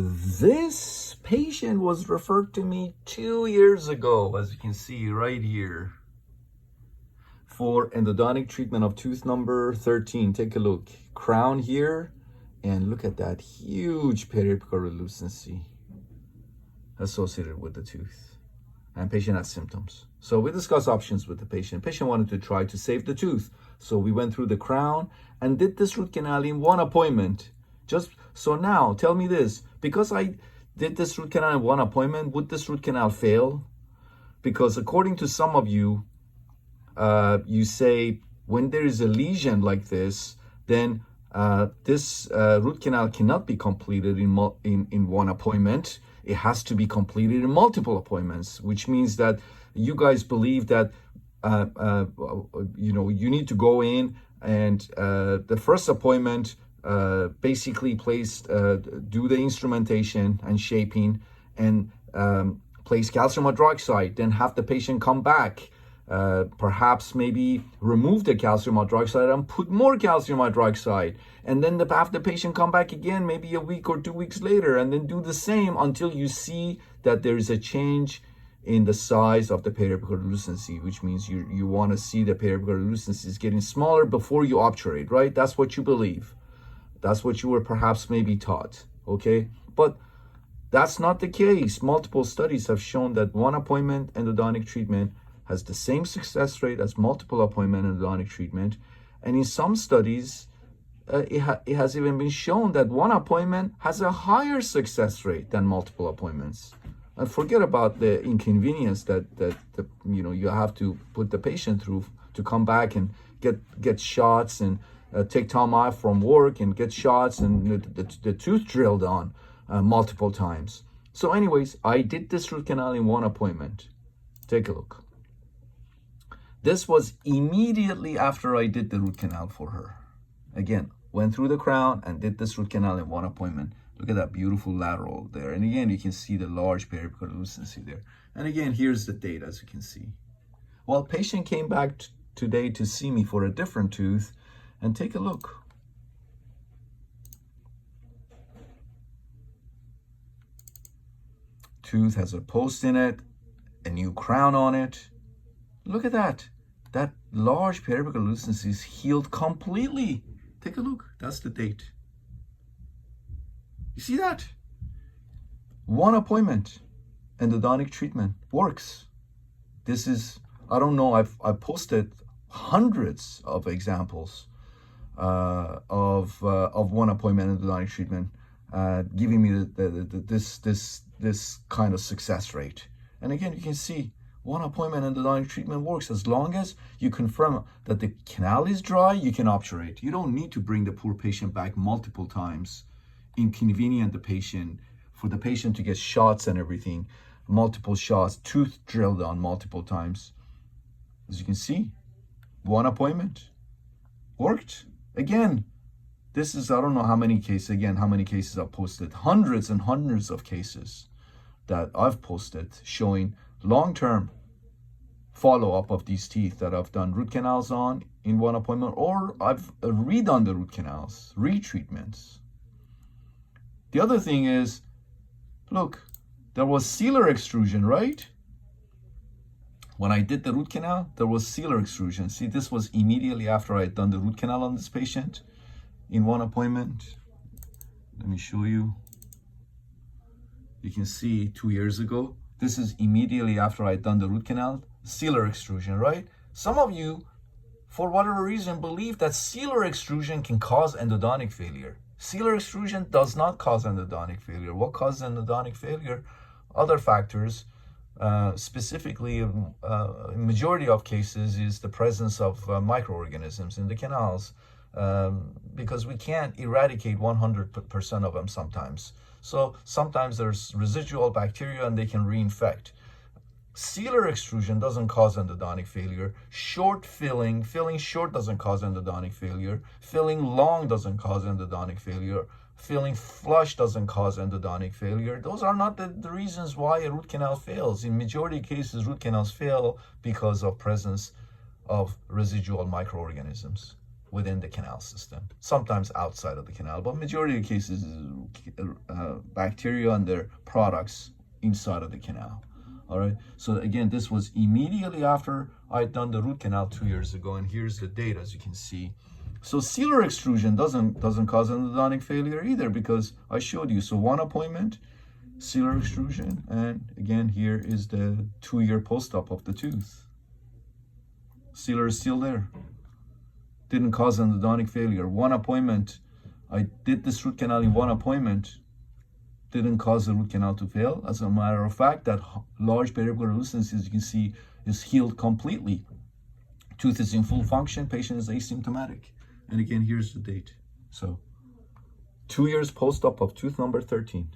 This patient was referred to me 2 years ago, as you can see right here, for endodontic treatment of tooth number 13. Take a look. Crown here, and look at that huge periapical relucency associated with the tooth. And patient has symptoms. So we discussed options with the patient. Patient wanted to try to save the tooth. So we went through the crown and did this root canal in one appointment. Just so now, tell me this, because I did this root canal in one appointment, would this root canal fail? Because according to some of you, you say when there is a lesion like this, then this root canal cannot be completed in one appointment. It has to be completed in multiple appointments, which means that you guys believe that you need to go in and the first appointment basically do the instrumentation and shaping and place calcium hydroxide, then have the patient come back, perhaps maybe remove the calcium hydroxide and put more calcium hydroxide, and then have the patient come back again maybe a week or 2 weeks later, and then do the same until you see that there is a change in the size of the periapical relucency, which means you want to see the periapical relucency is getting smaller before you obturate, right? That's what you believe. That's what you were perhaps maybe taught, okay? But that's not the case. Multiple studies have shown that one appointment endodontic treatment has the same success rate as multiple appointment endodontic treatment. And in some studies, it has even been shown that one appointment has a higher success rate than multiple appointments. And forget about the inconvenience that you have to put the patient through to come back and get shots and take time off from work and get shots and the tooth drilled on multiple times. So anyways, I did this root canal in one appointment. Take a look. This was immediately after I did the root canal for her. Again, went through the crown and did this root canal in one appointment. Look at that beautiful lateral there. And again, you can see the large periapical relucency there. And again, here's the date, as you can see. Well, patient came back today to see me for a different tooth, and take a look. Tooth has a post in it, a new crown on it. Look at that. That large periapical relucency is healed completely. Take a look. That's the date. You see that? One appointment, endodontic treatment works. This is, I don't know, I've posted hundreds of examples of one appointment endodontic treatment, giving me this kind of success rate. And again, you can see one appointment endodontic treatment works as long as you confirm that the canal is dry. You can obturate. You don't need to bring the poor patient back multiple times, inconvenient the patient, for the patient to get shots and everything, multiple shots, tooth drilled on multiple times. As you can see, one appointment worked. Again, this is, I don't know how many cases, I've posted, hundreds and hundreds of cases that I've posted showing long-term follow-up of these teeth that I've done root canals on in one appointment, or I've redone the root canals, retreatments. The other thing is, look, there was sealer extrusion, right? When I did the root canal, there was sealer extrusion. See, this was immediately after I had done the root canal on this patient in one appointment. Let me show you. You can see 2 years ago. This is immediately after I had done the root canal, sealer extrusion, right? Some of you, for whatever reason, believe that sealer extrusion can cause endodontic failure. Sealer extrusion does not cause endodontic failure. What causes endodontic failure? Other factors. Specifically, majority of cases is the presence of microorganisms in the canals, because we can't eradicate 100% of them sometimes. So sometimes there's residual bacteria and they can reinfect. Sealer extrusion doesn't cause endodontic failure. Short filling short doesn't cause endodontic failure. Filling long doesn't cause endodontic failure. Filling flush doesn't cause endodontic failure. Those are not the reasons why a root canal fails. In majority of cases, root canals fail because of presence of residual microorganisms. within the canal system, sometimes outside of the canal, but majority of the cases bacteria and their products inside of the canal. All right, so again, this was immediately after I'd done the root canal 2 years ago, and here's the date, as you can see. So sealer extrusion doesn't cause endodontic failure either, because I showed you. So 1 appointment, sealer extrusion, and again, here is the 2-year post-op of the tooth. Sealer is still there. Didn't cause endodontic failure. 1 appointment, I did this root canal in 1 appointment, didn't cause the root canal to fail. As a matter of fact, that large periapical lucidity, as you can see, is healed completely. Tooth is in full function, patient is asymptomatic. And again, here's the date. So 2 years post-op of tooth number 13.